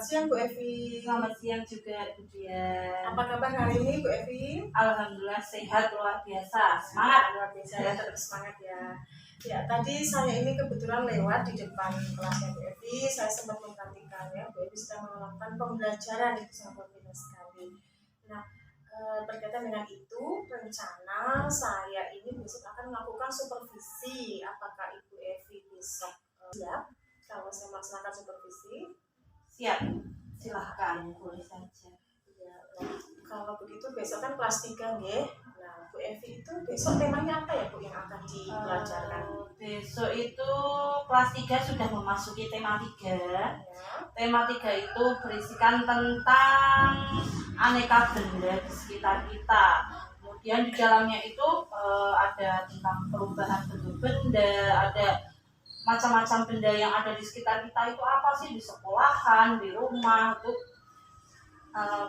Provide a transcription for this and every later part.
siang Bu Evi. Selamat siang juga Bu Dian. Apa kabar hari ini Bu Evi? Alhamdulillah sehat luar biasa. Semangat luar biasa ya, tetap semangat ya. Ya, tadi saya ini kebetulan lewat di depan kelasnya Bu Evi, saya sempat memperhatikan ya, Bu Evi sedang melakukan pembelajaran, itu sangat luar biasa sekali. Nah, berkaitan dengan itu, rencana saya ini besok akan melakukan supervisi. Apakah Ibu Evi besok siap kalau saya melaksanakan supervisi? siap, silahkan boleh saja. Ya, kalau begitu besok kan kelas 3 nggih. Nah, Bu Evi itu besok temanya apa ya Bu yang akan dipelajarkan? Besok itu kelas 3 sudah memasuki tema 3. Ya. Tema 3 itu berisikan tentang aneka benda di sekitar kita. Kemudian di dalamnya itu ada tentang perubahan bentuk benda, ada macam-macam benda yang ada di sekitar kita itu apa sih, di sekolahan, di rumah, itu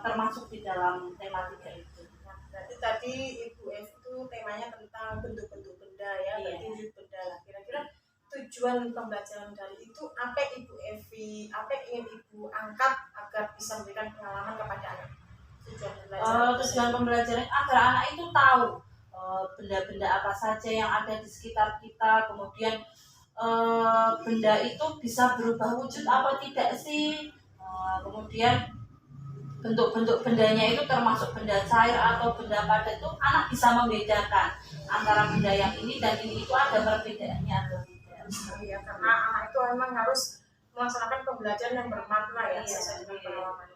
termasuk di dalam tema 3 itu. Nah, berarti tadi Ibu Evi itu temanya tentang bentuk-bentuk benda ya, berarti wujud benda lah. Kira-kira tujuan pembelajaran dari itu apa Ibu Evi, apa yang ingin Ibu angkat agar bisa memberikan pengalaman kepada anak? Tujuan pembelajaran agar anak itu tahu benda-benda apa saja yang ada di sekitar kita, kemudian benda itu bisa berubah wujud apa tidak sih, kemudian bentuk-bentuk bendanya itu termasuk benda cair atau benda padat, itu anak bisa membedakan antara benda yang ini dan ini itu ada perbedaannya atau tidak. Ya, karena anak itu memang harus melaksanakan pembelajaran yang bermakna ya, sesuai dengan pengalamannya.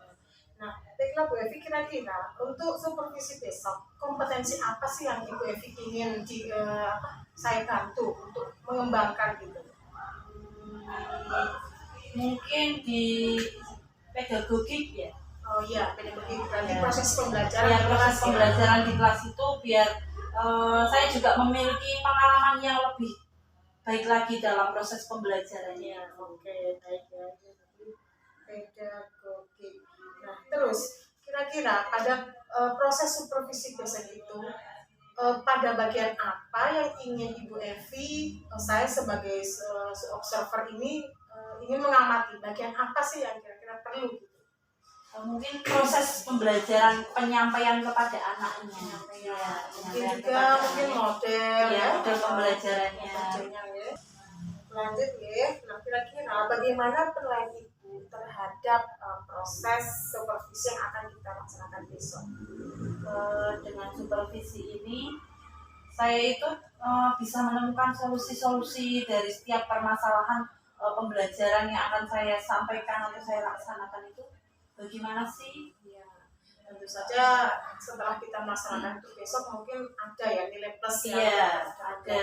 Nah, baiklah Bu Evi, kira-kira untuk supervisi besok kompetensi apa sih yang Ibu Evi ingin saya bantu untuk mengembangkan gitu? Mungkin di pedagogik ya. Oh iya, pedagogik berarti proses pembelajaran. Ya, proses pembelajaran di kelas itu biar saya juga memiliki pengalaman yang lebih baik lagi dalam proses pembelajarannya. Oke, baik ya. Pedagogik. Nah, terus kira-kira pada proses supervisi besok itu pada bagian apa yang ingin Ibu Evi, saya sebagai observer ini ingin mengamati bagian apa sih yang kira-kira perlu gitu? Mungkin proses pembelajaran penyampaian kepada anaknya. Mungkin juga mungkin model model pembelajarannya. Lanjut ya. Nah, kira-kira bagaimana penilaian Ibu terhadap proses supervisi yang akan kita laksanakan besok? Dengan supervisi ini saya itu bisa menemukan solusi-solusi dari setiap permasalahan pembelajaran yang akan saya sampaikan atau saya laksanakan itu. Bagaimana sih? Ya, tentu saja setelah kita melaksanakan itu besok mungkin ada ya nilai plus ya, ada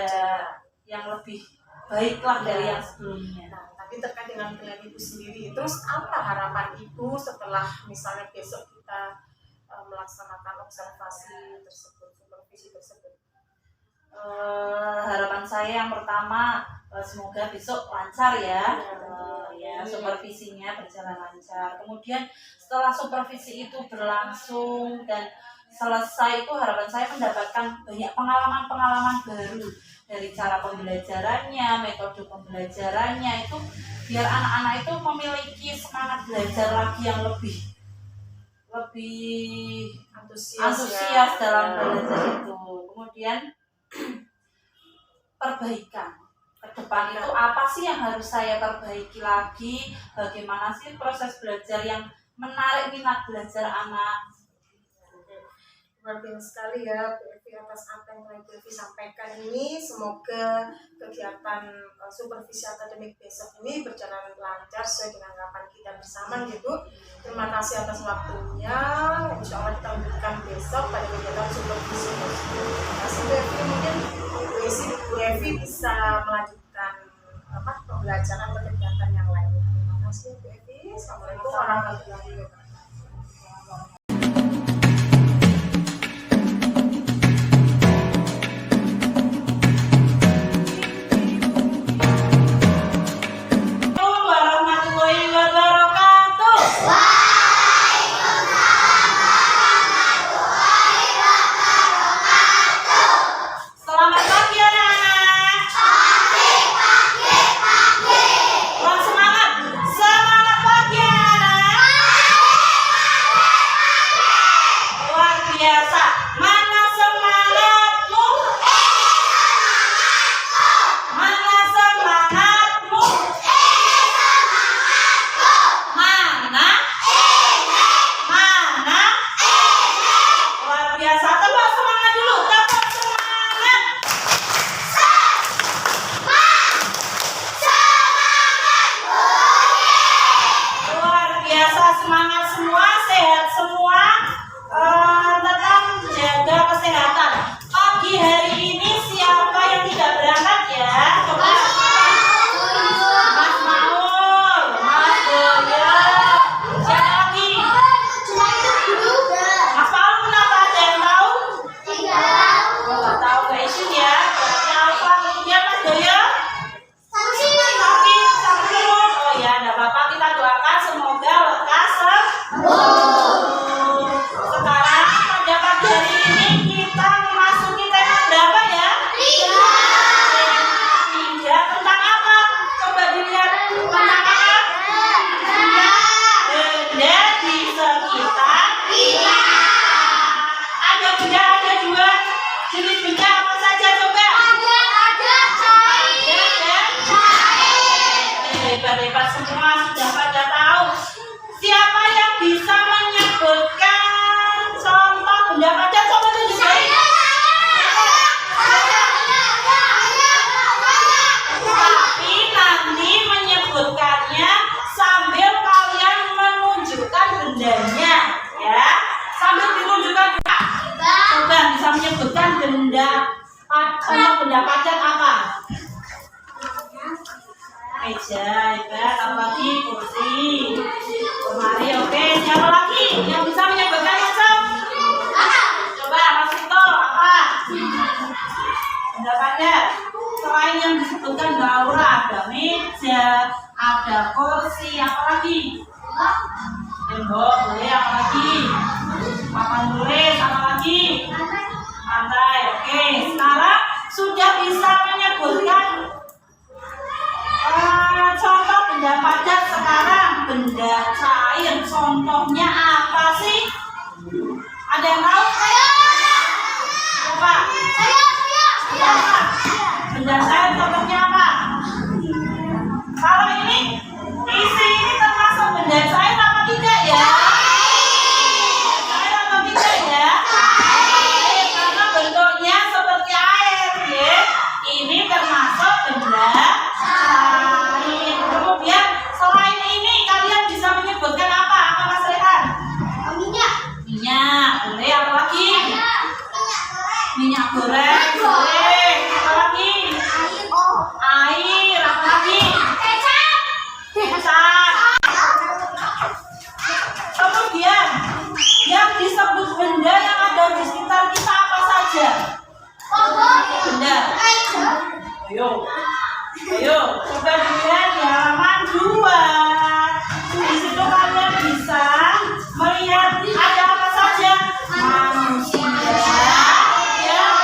yang lebih baiklah dari yang sebelumnya. Nah, tadi terkait dengan penilaian Ibu sendiri, terus apa harapan Ibu setelah misalnya besok kita melaksanakan observasi tersebut, supervisi tersebut? Harapan saya yang pertama semoga besok lancar ya, supervisinya berjalan lancar. Kemudian setelah supervisi itu berlangsung dan selesai, itu harapan saya mendapatkan banyak pengalaman-pengalaman baru dari cara pembelajarannya, metode pembelajarannya, itu biar anak-anak itu memiliki semangat belajar lagi yang lebih antusias dalam belajar itu. Kemudian perbaikan ke depan itu apa sih yang harus saya perbaiki lagi, bagaimana sih proses belajar yang menarik minat belajar anak. Luar biasa sekali ya Bu Evi atas apa yang telah Bu Evi sampaikan ini. Semoga kegiatan supervisi akademik besok ini berjalan lancar sesuai dengan harapan kita bersama gitu. Terima kasih atas waktunya. Insya Allah kita lanjutkan besok pada kegiatan supervisi. Terima kasih Bu Evi. Mungkin Bu Evi bisa melanjutkan pembelajaran atau kegiatan yang lainnya. Terima kasih Bu Evi. Assalamualaikum warahmatullahi wabarakatuh. Semangat pagi anak-anak. biasa, semangat semua, sehat semua, tetap jaga kesehatan. Pagi hari ini siapa yang tidak berangkat ya? Coba. Mas Maul, Mas Boyo, siapa lagi? Mas Maul kenapa, ada yang tahu? Oh, nggak tahu, nggak izin ya. Berarti apa? Kemudian Mas Boyo? Sakit, oh ya, enggak apa-apa, kita doakan semoga lekas sembuh. Sekarang pada pagi hari ini kita memasuki tema berapa ya? 3. Tentang apa? Coba dilihat, tentang apa? Benda di sekitar kita. Ada benda, ada 2 jenis benda apa saja coba? Hebat-hebat semua, sudah pada tahu. Siapa yang bisa menyebutkan contoh benda padat? Coba tunjukkan. Tapi nanti menyebutkannya sambil kalian menunjukkan bendanya, ya. Sambil ditunjukkan. Coba bisa menyebutkan benda, contoh benda padat apa? Meja, hebat. Apa lagi? Kursi, lemari. Oke, siapa lagi yang bisa menyebutkan macam? Coba Mas Vito, apa? Benda padat. Selain yang disebutkan Mbak Aura, ada meja, ada kursi, apa lagi? Tembok, boleh. Apa lagi? Papan tulis, apa lagi? Lantai. Oke, sekarang sudah bisa menyebutkan contoh benda padat. Sekarang benda cair, contohnya apa sih? Ada yang tahu? Coba. Apa? Benda cair contohnya apa? Kalau ini isi ini termasuk benda cair apa tidak ya? Cair atau tidak ya? Cair, karena bentuknya seperti air, ya. Ini termasuk benda cair. Kemudian selain ini kalian bisa menyebutkan apa? Apa Mas Rehan? Minyak, boleh. Apa lagi? Minyak goreng, boleh. Apa lagi? Air, apa lagi? Kecap. Kemudian yang disebut benda yang ada di sekitar kita apa saja? Benda. Ayo, coba dilihat di halaman 2. Di situ kalian bisa melihat ada apa saja. Manusia yang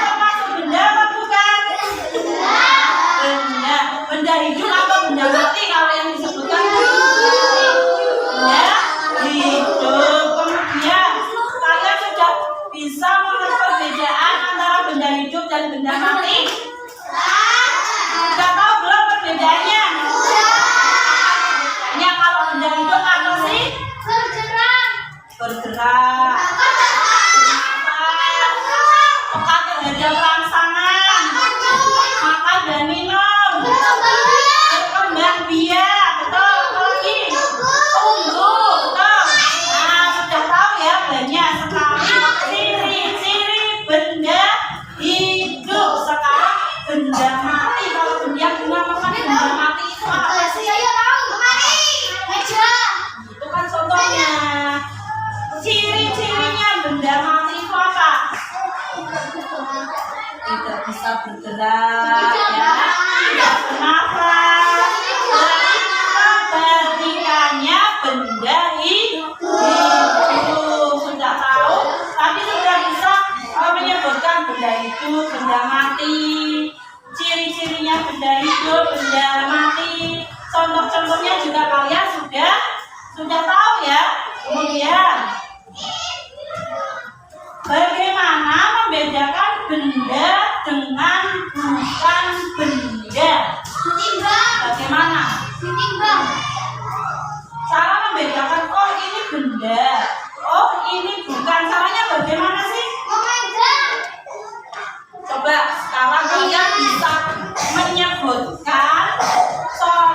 termasuk benda apa bukan? Benda hidup atau benda mati kalau yang disebutkan benda hidup. Kemudian kalian sudah bisa mengenal perbedaan antara benda hidup dan benda mati? Sudah tahu belum perbedaannya? Bedanya kalau benda hidup apa sih? Bergerak. Peka terhadap rangsangan, makan dan minum, berkembang biak, betul. Apa lagi? Tumbuh, betul. Nah, sudah tahu ya banyak sekali ciri-ciri benda hidup. Sekarang benda mati. Kalau benda yang dinamakan benda mati itu apa sih? Itu kan contohnya. Ciri-cirinya benda mati itu apa? Tidak bisa bergerak, ya, tidak bernafas. Kebalikannya benda hidup. Sudah tahu? Tadi sudah bisa menyebutkan benda hidup, benda mati. Ciri-cirinya benda hidup, benda mati. Contoh-contohnya juga kalian sudah tahu ya. Kemudian bagaimana membedakan benda dengan bukan benda? Bagaimana? Cara membedakan, oh ini benda, oh ini bukan. Caranya bagaimana sih? Coba sekarang kalian bisa menyebutkan contoh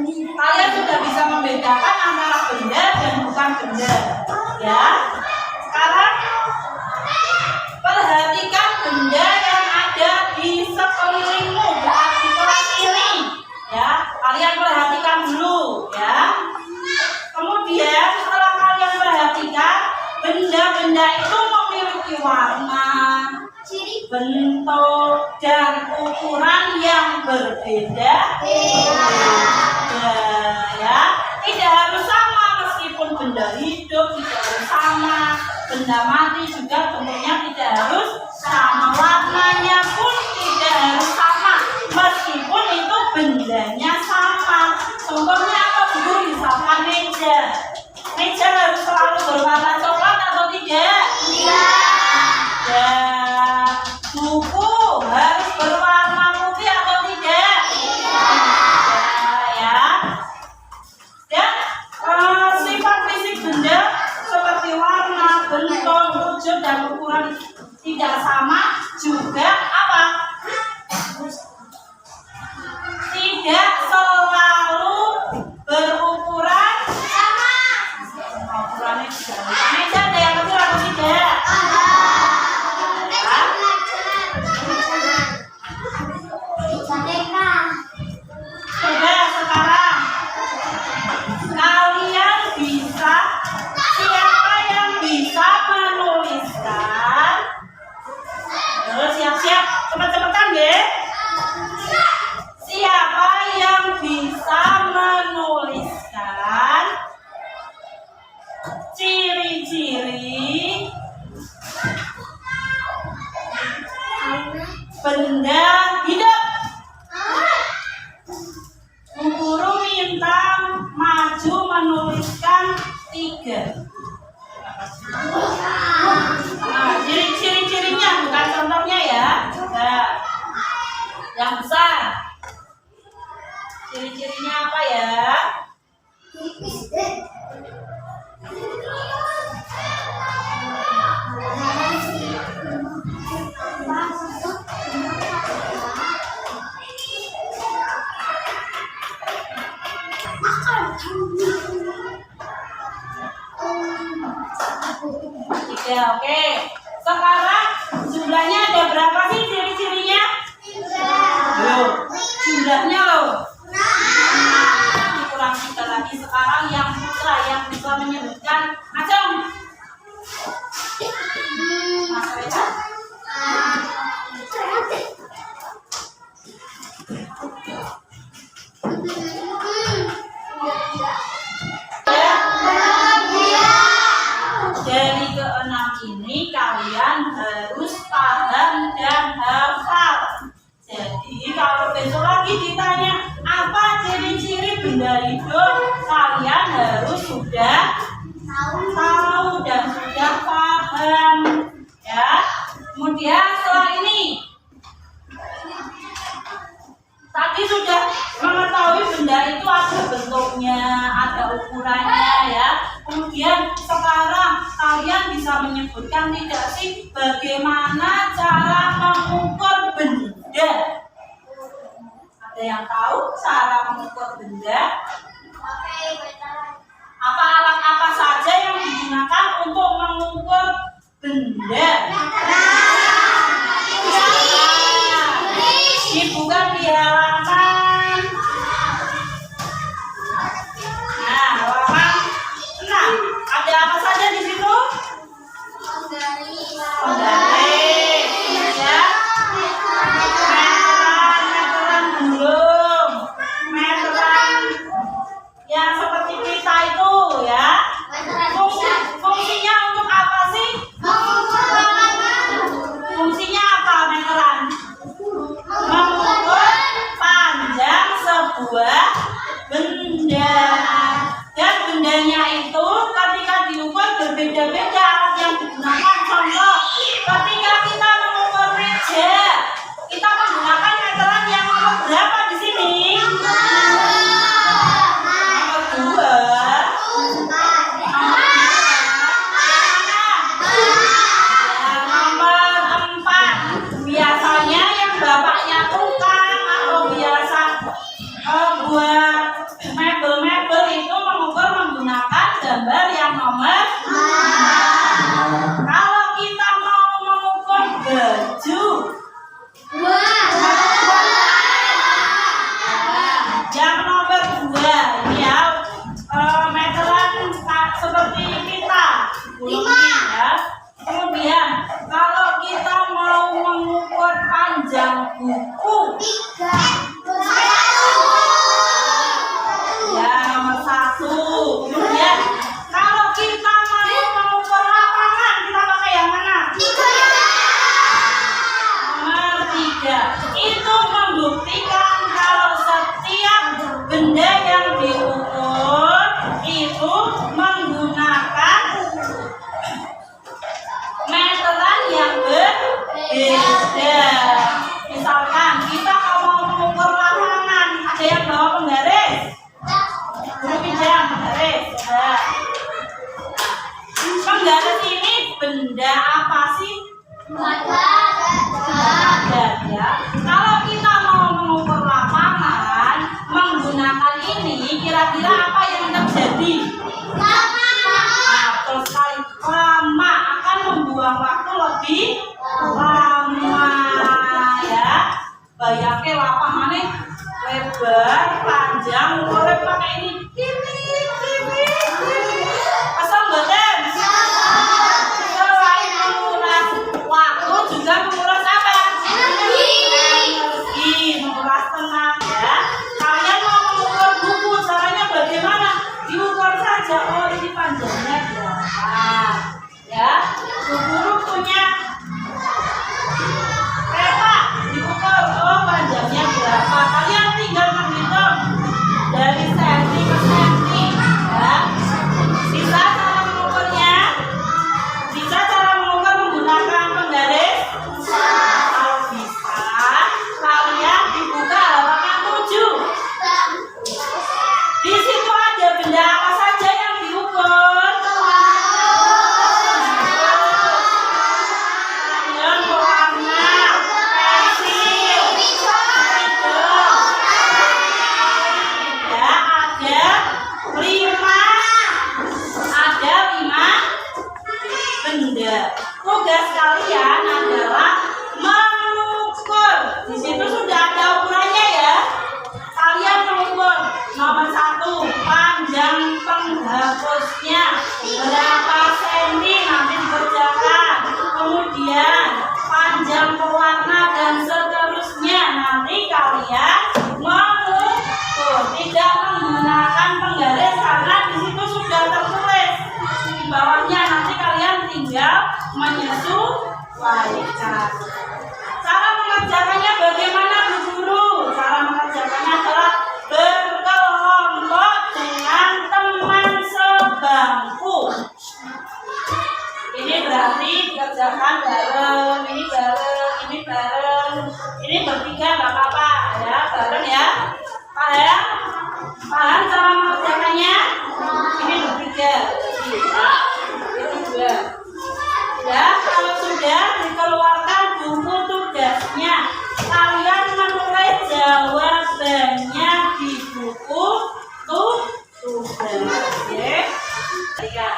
Kalian sudah bisa membedakan antara benda dan bukan benda, ya. Sekarang perhatikan benda yang ada di sekelilingmu, di kelas ini, ya. Kalian perhatikan dulu, ya. Kemudian setelah kalian perhatikan, benda-benda itu memiliki warna, bentuk, dan ukuran yang berbeda. Ya, tidak harus sama, meskipun benda hidup tidak harus sama, benda mati juga bentuknya tidak harus sama, warnanya pun tidak harus sama, meskipun itu bendanya sama. Contohnya apa, Bu? Misalkan meja. Meja harus selalu berwarna coklat atau tidak? Ya, buku harus berwarna putih atau tidak? Ya. Dan sifat fisik benda seperti warna, bentuk, wujud, dan ukuran tidak sama juga apa? Tidak selalu berukuran sama. Ukurannya tidak sama. Meja ada yang kecil atau tidak? Sudah, sekarang kalian bisa, siapa yang bisa menuliskan? Terus siap-siap, cepet-cepetan ya. Siapa yang bisa menuliskan ciri-ciri benda hidup? Bu Guru minta maju menuliskan 3. Nah, ciri-cirinya bukan contohnya ya. Nah, yang besar. Ciri-cirinya apa ya? Ya, oke. Sekarang jumlahnya ada berapa sih ciri-cirinya? Loh, jumlahnya loh. Kurang 3 lagi. Sekarang yang putra yang bisa menyebutkan macam. Mas Reza. Dari ke-6 ini kalian harus paham dan hafal. Jadi kalau besok lagi ditanya apa ciri-ciri benda hidup, kalian harus sudah tahu dan sudah paham, ya. Kemudian setelah ini tadi sudah mengetahui benda itu ada bentuknya, ada ukurannya, ya. Kemudian sekarang kalian bisa menyebutkan tidak sih bagaimana cara mengukur benda? Ada yang tahu cara mengukur benda? Apa alat apa saja yang digunakan untuk mengukur benda? Dibuka di halaman. Nah, halaman 6. Ada apa saja di situ? Penggaris, ya. Meteran belum. Meteran yang seperti pita itu, ya. Fungsinya untuk apa sih? nomor 2 ini ya, meteran seperti kita, 5 ya. Kemudian kalau kita mau mengukur panjang buku, 3 ya nomor 1. Kemudian kalau kita mau mengukur lapangan, kita pakai yang mana? Nomor 3. Itu membuktikan kalau setiap benda yang diukur itu menggunakan meteran yang berbeda. Misalkan kita mau mengukur lapangan, ada yang bawa penggaris, guru pinjam penggaris. Ada. Penggaris ini benda apa sih? Ada ya. Kalau kita mau mengukur lapangan menggunakan ini, kira-kira apa yang terjadi? Nah, terus sekali lama akan membuang waktu lebih lama ya. Bayangke lapangannya lebar, panjang, ukurnya pakai ini. Asal mboten? Selain menguras waktu juga menguras apa? Energi, menguras tenaga. Kalian mau mengukur buku, caranya bagaimana? Diukur saja. Oh, ini panjangnya berapa? Ya, guru punya peta, diukur. Oh, panjangnya berapa? Kalian tinggal menghitung dari senti ke senti. Ya, bisa cara mengukurnya? Bisa cara mengukur menggunakan penggaris? Kalau bisa, kalian dibuka halaman 7. Di situ ada benda apa saja yang diukur? Yang berwarna, pensil, hitam. Ya, ada 5 benda. Tugas kalian adalah mengukur. Di situ sudah ada ukurannya ya. Kalian mengukur nomor 1, panjang penghapusnya berapa senti, nanti dikerjakan. Kemudian panjang pewarna dan seterusnya, nanti kalian mengukur. Tidak menggunakan penggaris karena di situ sudah tertulis di bawahnya. Nanti kalian tinggal menyesuaikan. Cara mengerjakannya bagaimana, Bu Guru? Cara mengerjakannya adalah berkelompok dengan teman sebangku. Ini berarti dikerjakan bareng, ini bareng, ini bareng, ini bertiga nggak apa-apa ya, bareng ya. Paham? Paham cara mengerjakannya? Ini bertiga, ya. Ini 2. Ya, kalau sudah dikeluarkan buku tugasnya, kalian menulis jawabannya di buku tugas. Ya. Lihat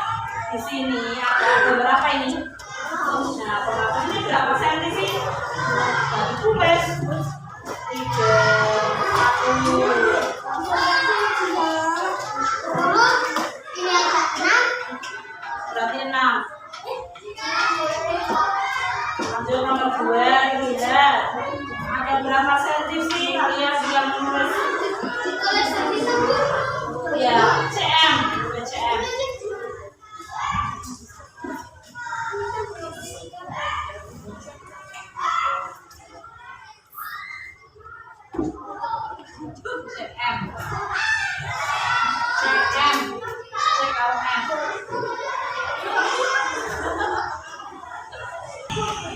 di sini ada berapa ini? Nah, pengatur ini berapa senti sih? Dari tulis 3, 1. Berarti 6. Lanjut nomor 2, lihat. Ada berapa senti sih kalian yang menulis? Ya, CM.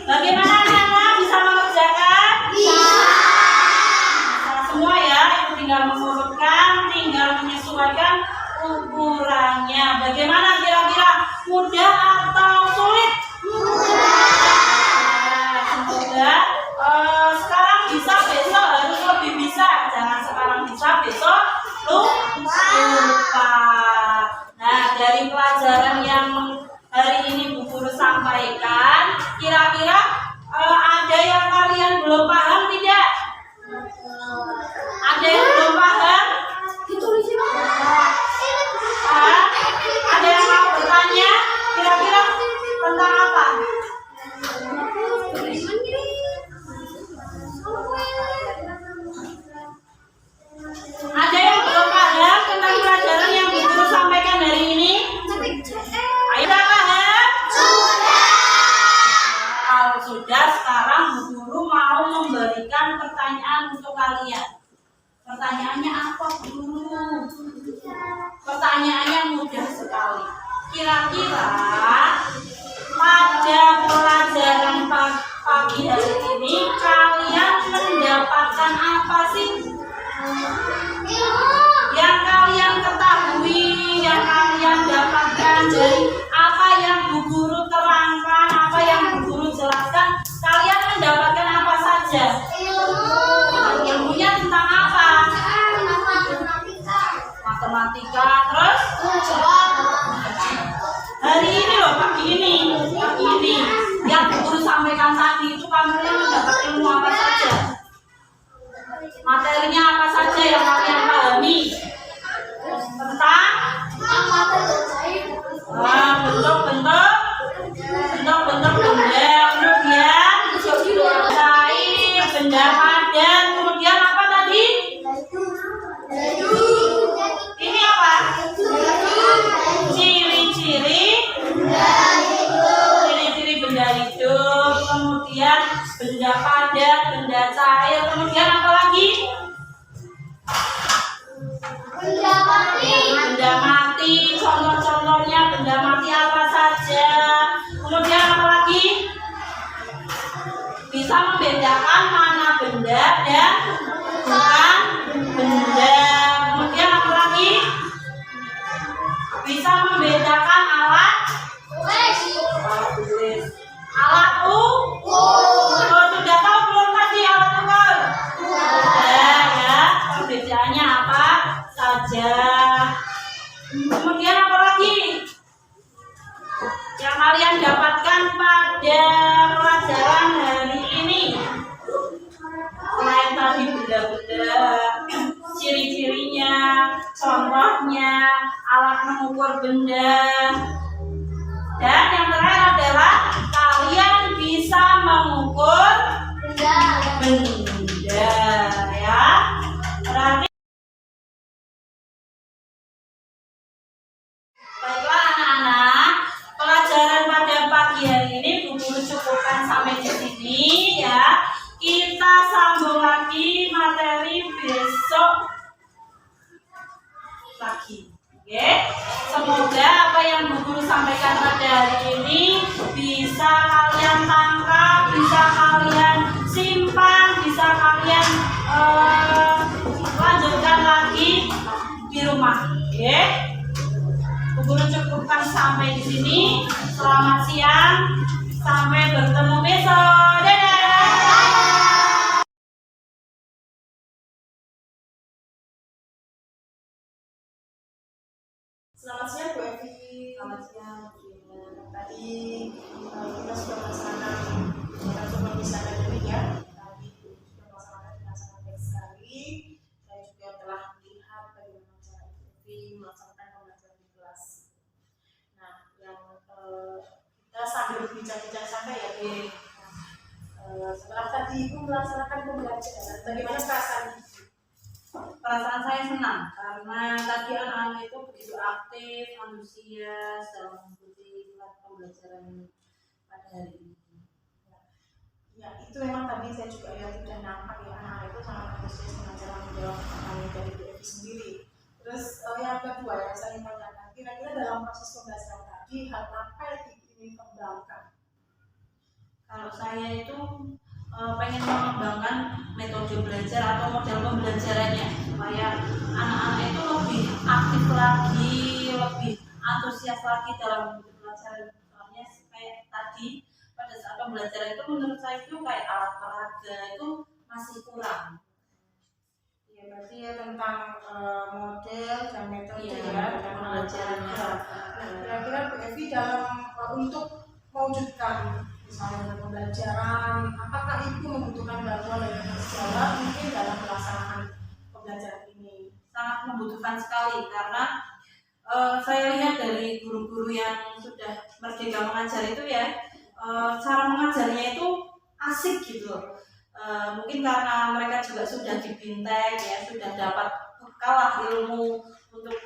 Bagaimana anak-anak, bisa mengerjakan? Bisa semua ya, itu tinggal mengurutkan, tinggal menyesuaikan ukurannya. Bagaimana kira-kira, mudah atau sulit? Semoga sekarang bisa, besok harus lebih bisa. Jangan sekarang bisa, besok lupa. Nah, dari pelajaran yang hari ini Bu Guru sampaikan, kira-kira ada yang kalian belum paham tidak? Ada yang belum paham? Kira-kira pada pelajaran pagi hari ini kalian mendapatkan apa sih? Yang kalian ketahui, yang kalian dapatkan dari apa yang Bu Guru terangkan, apa yang Bu Guru jelaskan, kalian mendapatkan apa saja? Ilmunya tentang apa? Matematika. Terus hari ini loh, pagi ini yang Bu Guru sampaikan tadi itu kalian mendapat ilmu apa saja? Materinya apa saja yang kalian pahami tentang bentuk-bentuk benda, kemudian cair, benda padat, kemudian apa tadi? Ini apa? Ciri-ciri benda hidup, kemudian benda padat, benda cair, kemudian apa lagi? Benda mati. Contoh-contohnya benda mati apa saja? Kemudian apa lagi? Bisa membedakan mana benda dan bukan benda. Kemudian apa lagi? Bisa membedakan alat sudah tahu belum tadi alat ukur? Sudah ya, perbedaannya apa saja. Kemudian apa lagi yang kalian dapatkan pada pelajaran hari ini? Selain tadi benda-benda, ciri-cirinya, contohnya, alat mengukur benda, dan yang terakhir adalah kalian bisa mengukur benda ya. Berarti baiklah anak-anak, pelajaran pada pagi hari ini Bu Guru cukupkan sampai di sini ya. Kita sambung lagi materi besok lagi. Oke, semoga apa yang Bu Guru sampaikan pada hari ini bisa kalian tangkap, bisa kalian simpan, bisa kalian lanjutkan lagi di rumah. Oke, Bu Guru cukupkan sampai di sini. Selamat siang, sampai bertemu besok. Dadah. Selamat siang Bu Evi. Selamat siang. Tadi kita sudah melaksanakan supervisi akademik ya. Tadi sudah melaksanakan dengan sangat baik sekali. Saya juga telah melihat bagaimana cara Bu Evi melaksanakan pembelajaran di kelas. Nah, yang kita sambil bincang-bincang santai ya Bu. Setelah tadi Ibu melaksanakan pembelajaran, bagaimana perasaan Ibu? Perasaan saya senang karena tadi anak-anak itu begitu aktif, antusias dalam mengikuti pembelajaran pada hari ini. Ya, itu memang tadi saya juga lihat sudah nampak ya, anak-anak itu sangat antusias dengan cara menjawab pertanyaan dari Bu Evi sendiri. Terus yang kedua yang saya ingin tanyakan, kira-kira dalam proses pembelajaran tadi hal apa yang ingin kembangkan? Kalau saya itu pengen mengembangkan metode belajar atau model pembelajarannya supaya anak-anak itu lebih aktif lagi, lebih antusias lagi dalam pembelajaran. Soalnya kayak tadi pada saat pembelajaran itu menurut saya itu kayak alat peraga itu masih kurang. Ya, berarti ya tentang model dan metode Ya, ya dan pembelajarannya. Nah, kira-kira Bu Evi dalam untuk mewujudkan misalnya dengan pembelajaran, apakah Ibu membutuhkan bantuan dari sejawat mungkin dalam pelaksanaan pembelajaran ini? Sangat membutuhkan sekali karena saya lihat dari guru-guru yang sudah merdeka mengajar itu ya, cara mengajarnya itu asik gitu. Mungkin karena mereka juga sudah dibintek ya, sudah dapat bekal ilmu untuk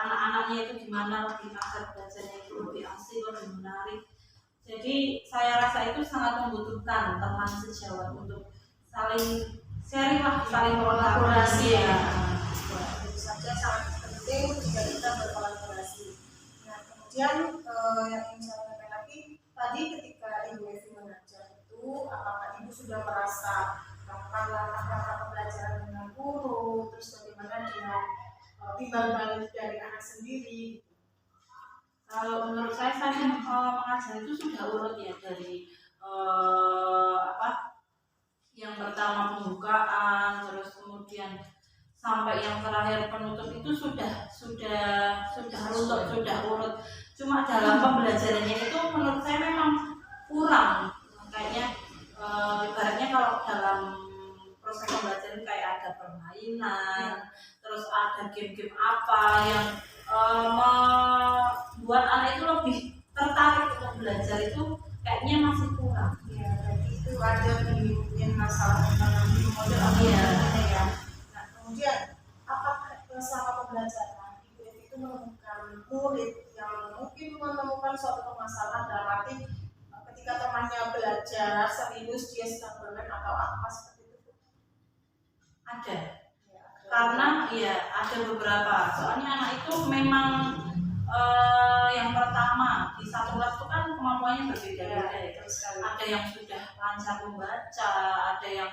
anak-anaknya itu gimana lebih agar belajarnya itu lebih asik, lebih menarik. Jadi saya rasa itu sangat membutuhkan teman sejawat untuk saling sharing lah, saling kolaborasi ya. Tentu saja sangat penting jika kita berkolaborasi. Nah, kemudian Kemudian yang ingin saya tanyakan lagi, tadi ketika Ibu Evi mengajar itu, apakah Ibu sudah merasa melakukan langkah-langkah pembelajaran dengan guru, terus bagaimana dengan timbal balik dari anak sendiri? Kalau menurut saya mengajar itu sudah urut ya, dari yang pertama pembukaan, terus kemudian sampai yang terakhir penutup itu sudah runtut, sudah urut. Cuma dalam pembelajarannya itu menurut saya memang kurang. Kayaknya ibaratnya kalau dalam proses pembelajaran kayak ada permainan, terus ada game-game apa yang membuat anak itu lebih tertarik untuk belajar, itu kayaknya masih kurang. Ya, berarti itu ada di masalah tentang model apa ya. Nah, kemudian apakah selama pembelajaran Ibu Evi itu menemukan murid yang mungkin menemukan suatu permasalahan dalam arti ketika temannya belajar serius dia sedang bermain atau apa seperti itu? Ada. Ya, Karena ya ada beberapa, soalnya anak itu memang yang pertama di satu kelas itu kan kemampuannya berbeda-beda ya. Ada yang sudah lancar membaca, ada yang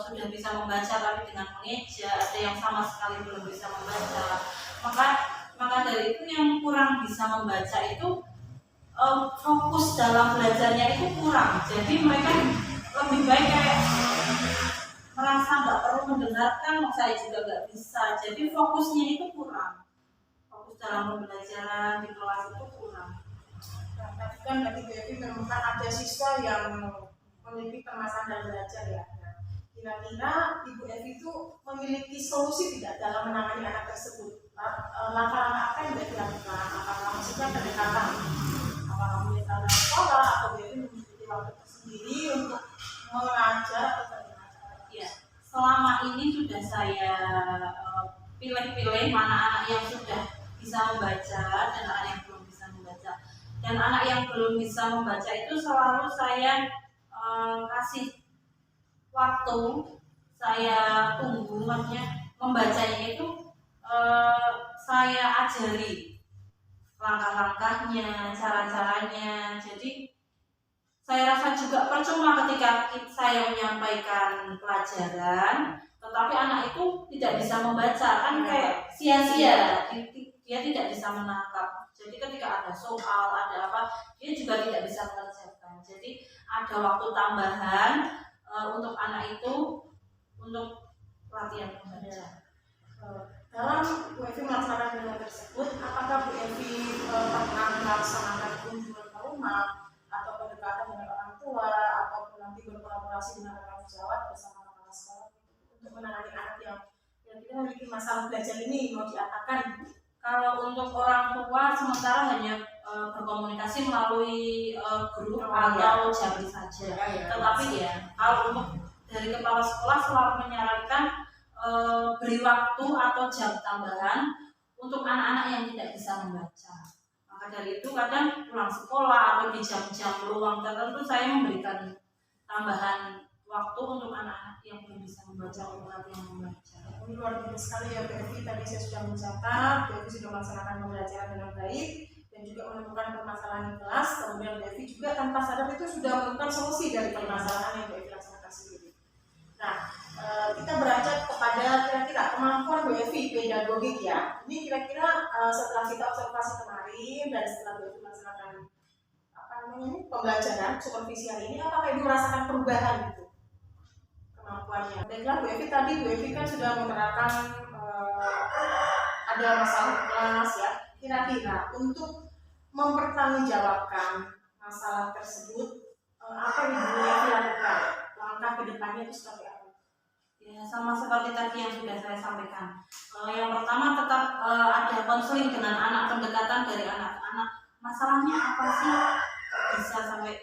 sudah bisa membaca tapi dengan mengeja, ada yang sama sekali belum bisa membaca. Maka dari itu yang kurang bisa membaca itu fokus dalam belajarnya itu kurang. Jadi mereka lebih baik kayak merasa nggak perlu mendengarkan, saya juga nggak bisa. Jadi fokusnya itu kurang. Fokus dalam pembelajaran di kelas itu kurang. Nah, tadi kan tadi Bu Evi menemukan ada siswa yang memiliki permasalahan dalam belajar ya. Nah, kira-kira Ibu Evi itu memiliki solusi tidak dalam menangani anak tersebut? Langkah-langkah apa yang sudah dilakukan? Apakah maksudnya pendekatan? Apakah pendekatan sekolah atau Bu Evi memiliki waktu tersendiri untuk mengajar atau bagaimana? Ya, selama ini sudah saya pilih-pilih mana anak yang sudah bisa membaca dan anak yang belum bisa membaca. Dan anak yang belum bisa membaca itu selalu saya kasih waktu, saya tunggu, maksudnya membacanya itu saya ajari langkah-langkahnya, cara-caranya. Jadi saya rasa juga percuma ketika saya menyampaikan pelajaran, tetapi anak itu tidak bisa membaca, kan kayak sia-sia, dia tidak bisa menangkap. Jadi ketika ada soal, ada apa, dia juga tidak bisa mengerjakan. Jadi ada waktu tambahan untuk anak itu untuk latihan membaca. Dalam Bu Evi melaksanakan kegiatan tersebut, apakah Bu Evi pernah melaksanakan kunjungan ke rumah atau pendekatan dengan orang tua ataupun nanti berkolaborasi dengan orang pejabat bersama kepala sekolah untuk menangani anak yang kira-kira memiliki masalah belajar ini mau diatakan? Kalau untuk orang tua sementara hanya berkomunikasi melalui grup atau jabri saja. Tetapi ya kalau untuk dari kepala sekolah selalu menyarankan beri waktu atau jam tambahan untuk anak-anak yang tidak bisa membaca. Maka dari itu kadang pulang sekolah atau di jam-jam luang tertentu saya memberikan tambahan waktu untuk anak-anak yang belum bisa membaca untuk latihan membaca. Ini luar biasa sekali ya Bu Evi. Tadi saya sudah mencatat, Bu Evi sudah melaksanakan pembelajaran dengan baik dan juga menemukan permasalahan di kelas. Kemudian Bu Evi juga tanpa sadar itu sudah menemukan solusi dari permasalahan yang Bu Evi laksanakan sendiri. Nah, kita beranjak kepada kira-kira kemampuan Bu Evi pedagogik ya. Ini kira-kira setelah kita observasi kemarin dan setelah Bu Evi melaksanakan pembelajaran supervisial ini, apakah Ibu merasakan perubahan gitu kemampuannya? Baiklah Bu Evi, tadi Bu Evi kan sudah menerapkan ada masalah kelas ya. Kira-kira untuk mempertanggungjawabkan masalah tersebut, apa yang Bu Evi lakukan? Langkah ke depannya itu seperti apa? Ya, sama seperti tadi yang sudah saya sampaikan. Yang pertama tetap ada konseling dengan anak, pendekatan dari anak-anak. Masalahnya apa sih bisa sampai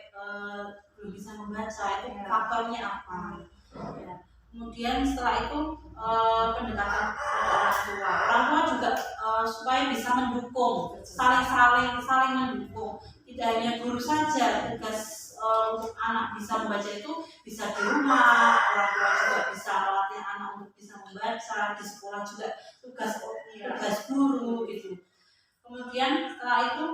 belum bisa membaca, itu faktornya apa? Ya. Kemudian setelah itu pendekatan orang tua. Orang tua juga supaya bisa mendukung, saling mendukung. Tidak hanya guru saja, tugas untuk anak bisa membaca itu bisa di rumah, orang tua juga bisa melatih anak untuk bisa membaca, di sekolah juga tugas guru gitu. Kemudian setelah itu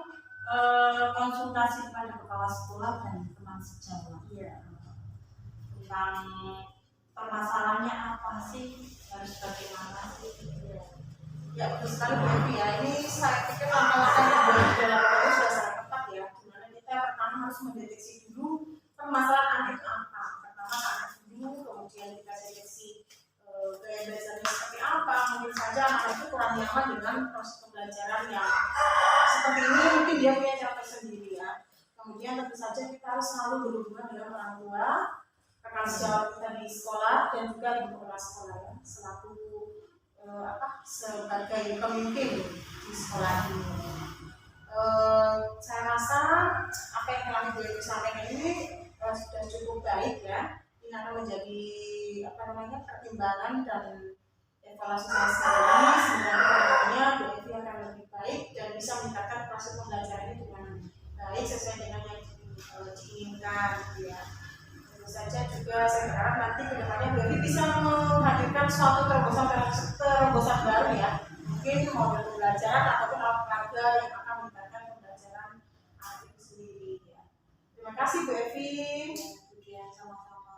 sekali Bu Evi ya. Ini saya pikir langkah-langkah yang dilakukan ini sudah sangat tepat ya. Dimana kita pertama harus mendeteksi dulu permasalahan anak itu apa. Pertama anak dulu, kemudian kita deteksi gaya belajarnya seperti apa. Mungkin saja anak itu kurang nyaman dengan proses pembelajaran yang seperti ini, mungkin dia punya cara tersendiri ya. Kemudian tentu saja kita harus selalu berhubungan dengan orang tua, rekan sejawat kita di sekolah dan juga ibu kepala sekolah ya, selaku sebagai pemimpin di sekolah ini. Saya rasa apa yang telah Ibu Evi sampaikan ini sudah cukup baik ya. Ini akan menjadi pertimbangan dan evaluasi saya sendiri. Sebenarnya kedepannya Bu Evi akan lebih baik dan bisa meningkatkan proses pembelajaran ini dengan baik sesuai dengan yang diinginkan gitu ya. Tentu saja juga saya berharap nanti kedepannya Bu Evi bisa menghadirkan suatu terobosan baru ya, mungkin model pembelajaran ataupun alat peraga yang akan meningkatkan pembelajaran anak itu sendiri ya. Terima kasih Bu Evi. Ya, sama-sama.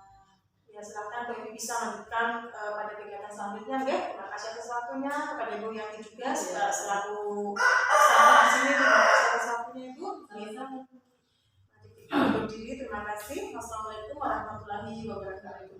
Ya, silakan Bu Evi bisa melanjutkan pada kegiatan selanjutnya ya. Terima kasih atas waktunya, kepada Ibu Yanti juga selaku peserta di sini. Terima kasih atas waktunya Ibu. Berdiri, terima kasih. Wassalamualaikum warahmatullahi wabarakatuh.